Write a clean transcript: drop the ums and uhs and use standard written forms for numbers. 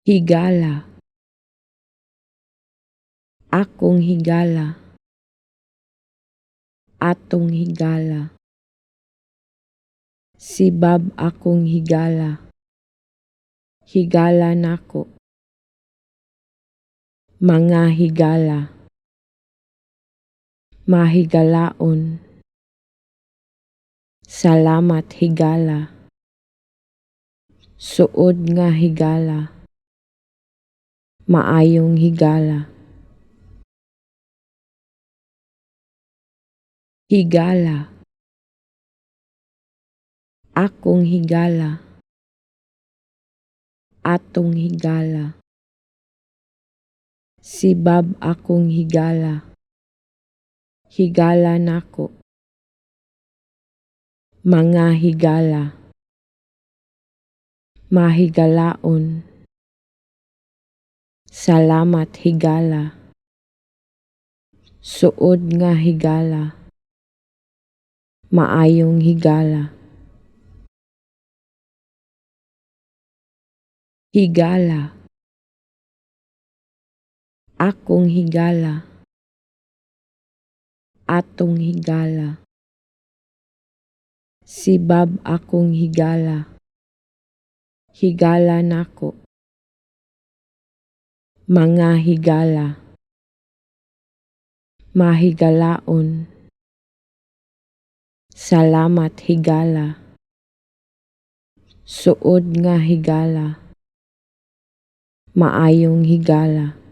Higala. Akong higala. Atong higala. Sibab akong higala. Higala nako. Mga higala. Mahigalaon. Salamat higala. Suod nga higala. Maayong higala. Higala. Akong higala. Atong higala. Sibab akong higala. Higala nako. Mga higala. Mahigalaon. Salamat higala. Suod nga higala. Maayong higala. Higala. Akong higala. Atong higala. Sibab akong higala. Higala nako. Mga higala. Mahigalaon. Salamat higala. Suod nga higala. Maayong higala.